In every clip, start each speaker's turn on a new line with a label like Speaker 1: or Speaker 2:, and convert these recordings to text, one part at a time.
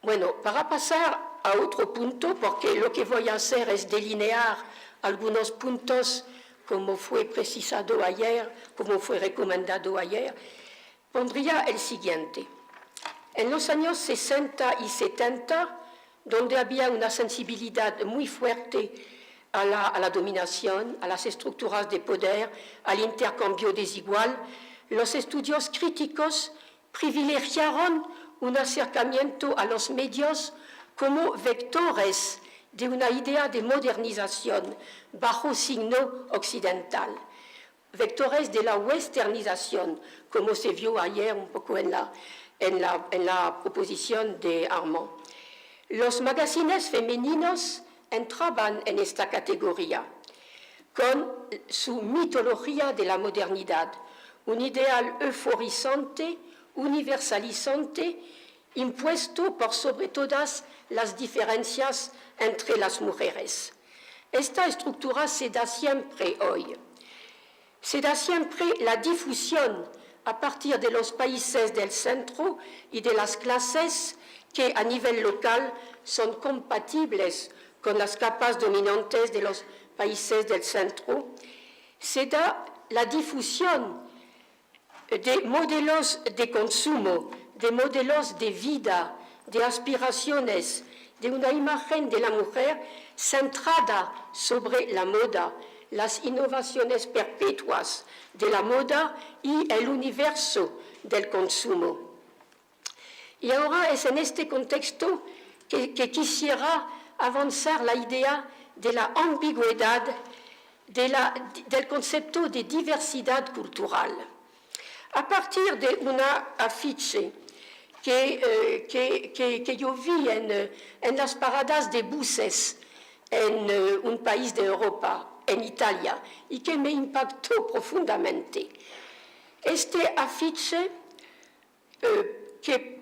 Speaker 1: Bueno, para pasar a otro punto, porque lo que voy a hacer es delinear algunos puntos como fue precisado ayer, como fue recomendado ayer, pondría el siguiente. En los años 60 y 70, donde había una sensibilidad muy fuerte a la dominación, a las estructuras de poder, al intercambio desigual, los estudios críticos privilegiaron un acercamiento a los medios como vectores de una idea de modernización bajo signo occidental, vectores de la westernización, como se vio ayer un poco en la proposición de Armand. Los magazines femeninos entraban en esta categoría, con su mitología de la modernidad, un ideal euforizante, universalizante, impuesto por sobre todas las diferencias entre las mujeres. Esta estructura se da siempre hoy. Se da siempre la difusión a partir de los países del centro y de las clases que a nivel local son compatibles con las capas dominantes de los países del centro. Se da la difusión de modelos de consumo, de modelos de vida, de aspiraciones, de una imagen de la mujer centrada sobre la moda, las innovaciones perpetuas de la moda y el universo del consumo. Y ahora es en este contexto que quisiera avanzar la idea de la ambigüedad del concepto de diversidad cultural. A partir de una afiche que yo vi en las paradas de buses en un país de Europa, en Italia, y que me impactó profundamente. Este afiche que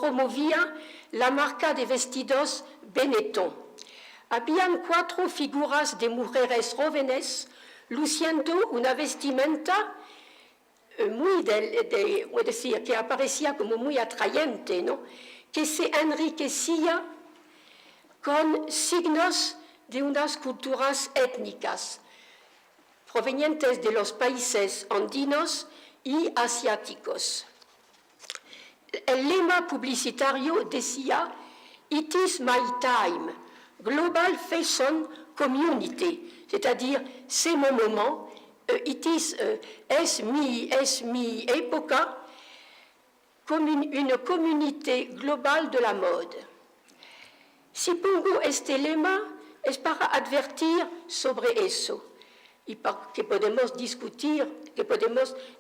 Speaker 1: promovía la marca de vestidos Benetton. Habían 4 figuras de mujeres jóvenes luciendo una vestimenta muy voy a decir, que aparecía como muy atrayente, ¿no? Que se enriquecía con signos de unas culturas étnicas provenientes de los países andinos y asiáticos. El lema publicitario decía: "It is my time, Global Fashion Community", c'est-à-dire c'est mon moment, es mi época, comme une communauté globale de la mode. Si pongo este lema es para advertir sobre eso y que podemos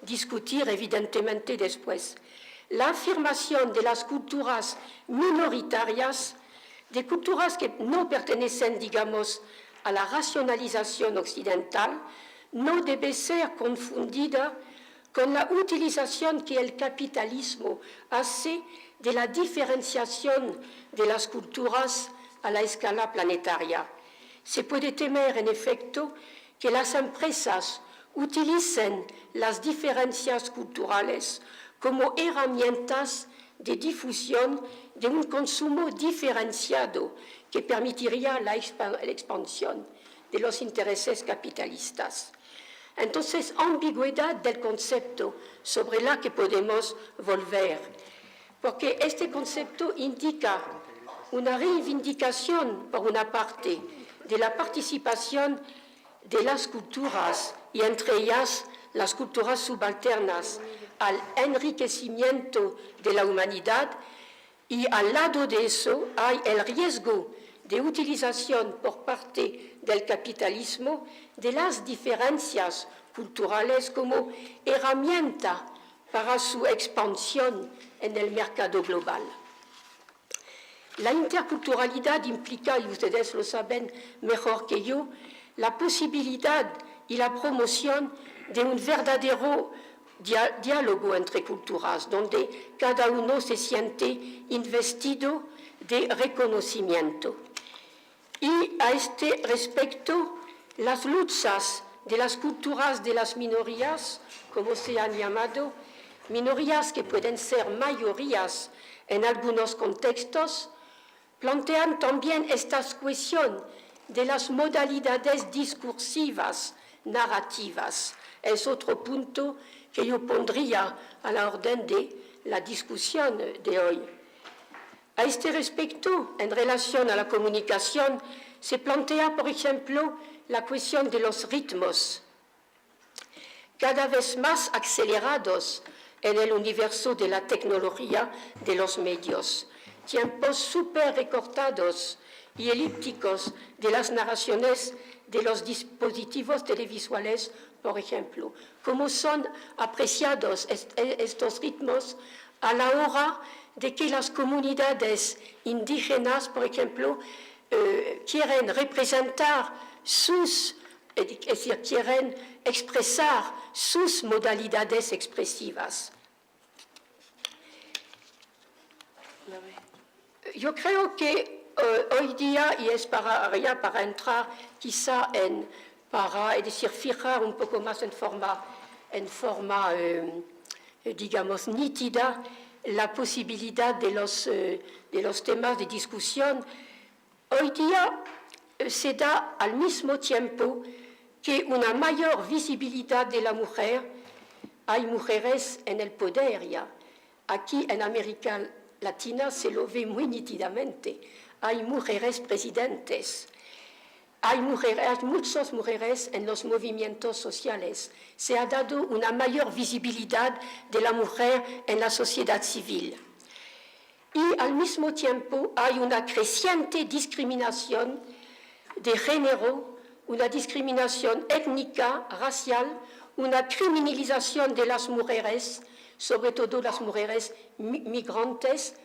Speaker 1: discutir evidentemente después. La afirmación de las culturas minoritarias, de culturas que no pertenecen, digamos, a la racionalización occidental, no debe ser confundida con la utilización que el capitalismo hace de la diferenciación de las culturas a la escala planetaria. Se puede temer, en efecto, que las empresas utilicen las diferencias culturales como herramientas de difusión de un consumo diferenciado que permitiría la expansión de los intereses capitalistas. Entonces, ambigüedad del concepto sobre la que podemos volver, porque este concepto indica una reivindicación, por una parte, de la participación de las culturas, y entre ellas las culturas subalternas, al enriquecimiento de la humanidad, y al lado de eso hay el riesgo de utilización por parte del capitalismo de las diferencias culturales como herramienta para su expansión en el mercado global. La interculturalidad implica, y ustedes lo saben mejor que yo, la posibilidad y la promoción de un verdadero diálogo entre culturas, donde cada uno se siente investido de reconocimiento. Y a este respecto, las luchas de las culturas de las minorías, como se han llamado, minorías que pueden ser mayorías en algunos contextos, plantean también esta cuestión de las modalidades discursivas, narrativas. Es otro punto que yo pondría a la orden de la discusión de hoy. A este respecto, en relación a la comunicación, se plantea, por ejemplo, la cuestión de los ritmos, cada vez más acelerados en el universo de la tecnología de los medios, tiempos súper recortados y elípticos de las narraciones de los dispositivos televisuales, por ejemplo. ¿Cómo son apreciados estos ritmos a la hora de que las comunidades indígenas, por ejemplo, quieren representar sus, es decir, quieren expresar sus modalidades expresivas? Yo creo que hoy día, y es para entrar quizá es decir, fijar un poco más en forma digamos, nítida la posibilidad de los temas de discusión, hoy día se da al mismo tiempo que una mayor visibilidad de la mujer. Hay mujeres en el poder ya. Aquí en América Latina se lo ve muy nítidamente. Hay mujeres presidentes. Hay muchas mujeres en los movimientos sociales. Se ha dado una mayor visibilidad de la mujer en la sociedad civil. Y al mismo tiempo hay una creciente discriminación de género, una discriminación étnica, racial, una criminalización de las mujeres, sobre todo las mujeres migrantes,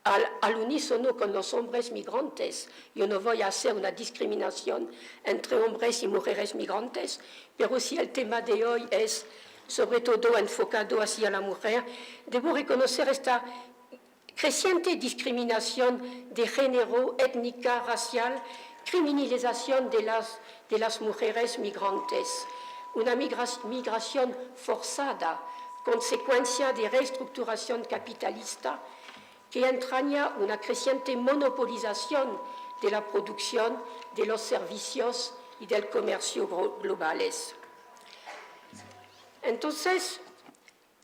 Speaker 1: al unísono con los hombres migrantes. Yo no voy a hacer una discriminación entre hombres y mujeres migrantes, pero si el tema de hoy es sobre todo enfocado hacia la mujer, debo reconocer esta creciente discriminación de género, étnica, racial, criminalización de las mujeres migrantes, una migración forzada, consecuencia de reestructuración capitalista que entraña una creciente monopolización de la producción, de los servicios y del comercio globales. Entonces,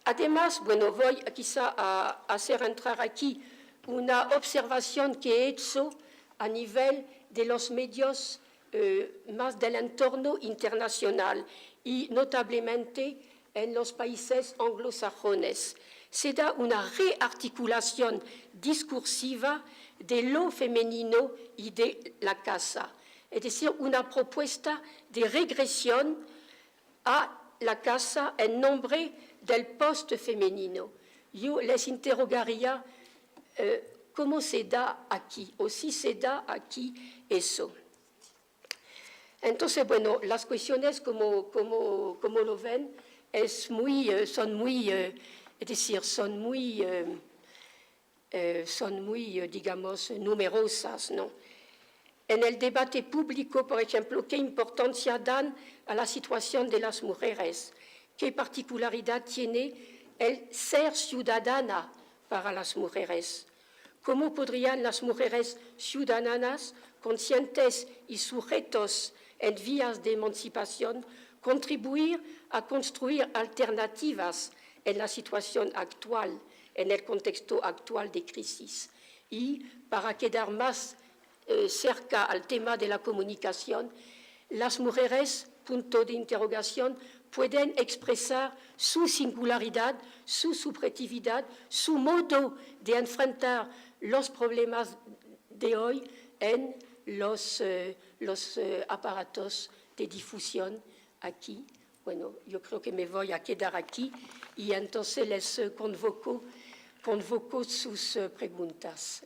Speaker 1: además, bueno, voy quizá a hacer entrar aquí una observación que he hecho a nivel de los medios más del entorno internacional y notablemente en los países anglosajones. Se da una rearticulación discursiva de lo femenino y de la casa, es decir, una propuesta de regresión a la casa en nombre del post femenino. Yo les interrogaría cómo se da aquí, o si se da aquí eso. Entonces, bueno, las cuestiones, como lo ven, son muy, digamos, numerosas, ¿no? En el debate público, por ejemplo, ¿qué importancia dan a la situación de las mujeres? ¿Qué particularidad tiene el ser ciudadana para las mujeres? ¿Cómo podrían las mujeres ciudadanas, conscientes y sujetos en vías de emancipación, contribuir a construir alternativas en la situación actual, en el contexto actual de crisis? Y para quedar más cerca al tema de la comunicación, las mujeres, punto de interrogación, pueden expresar su singularidad, su subjetividad, su modo de enfrentar los problemas de hoy en los aparatos de difusión aquí. Bueno, yo creo que me voy a quedar aquí y entonces les convoco sus preguntas.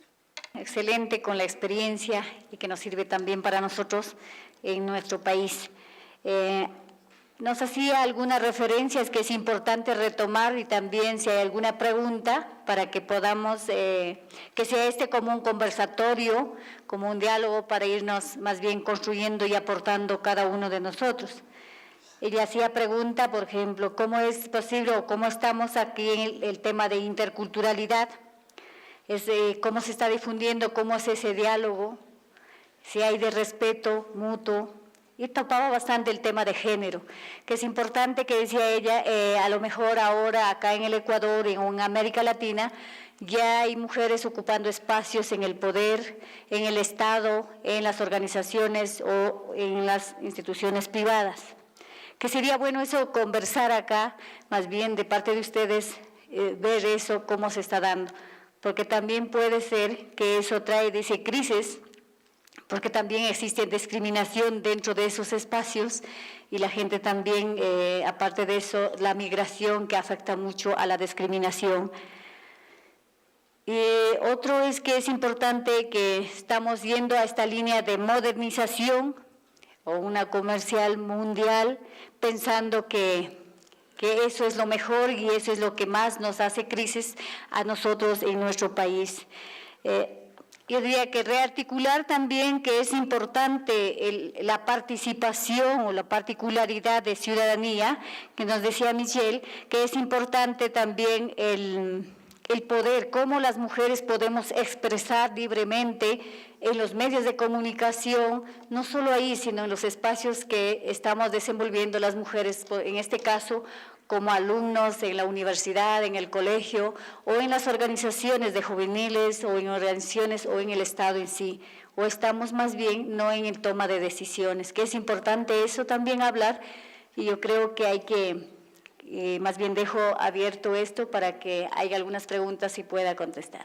Speaker 2: Excelente con la experiencia y que nos sirve también para nosotros en nuestro país. Nos hacía algunas referencias que es importante retomar y también si hay alguna pregunta para que podamos, que sea como un conversatorio, como un diálogo para irnos más bien construyendo y aportando cada uno de nosotros. Ella hacía pregunta, por ejemplo, ¿cómo es posible o cómo estamos aquí en el tema de interculturalidad? ¿Cómo se está difundiendo? ¿Cómo es ese diálogo? Si hay de respeto mutuo. Y topaba bastante el tema de género, que es importante, que decía ella, a lo mejor ahora acá en el Ecuador, en América Latina, ya hay mujeres ocupando espacios en el poder, en el Estado, en las organizaciones o en las instituciones privadas. Que sería bueno eso conversar acá, más bien de parte de ustedes, ver eso, cómo se está dando. Porque también puede ser que eso trae, dice, crisis, porque también existe discriminación dentro de esos espacios y la gente también, aparte de eso, la migración que afecta mucho a la discriminación. Y otro es que es importante que estamos yendo a esta línea de modernización o una comercial mundial, pensando que eso es lo mejor y eso es lo que más nos hace crisis a nosotros en nuestro país. Yo diría que rearticular también que es importante la participación o la particularidad de ciudadanía, que nos decía Michelle, que es importante también el poder, cómo las mujeres podemos expresar libremente en los medios de comunicación, no solo ahí, sino en los espacios que estamos desenvolviendo las mujeres, en este caso, como alumnos en la universidad, en el colegio, o en las organizaciones de juveniles, o en organizaciones, o en el Estado en sí. O estamos más bien no en el toma de decisiones, que es importante eso también hablar, y yo creo que hay que, más bien dejo abierto esto para que haya algunas preguntas y pueda contestar.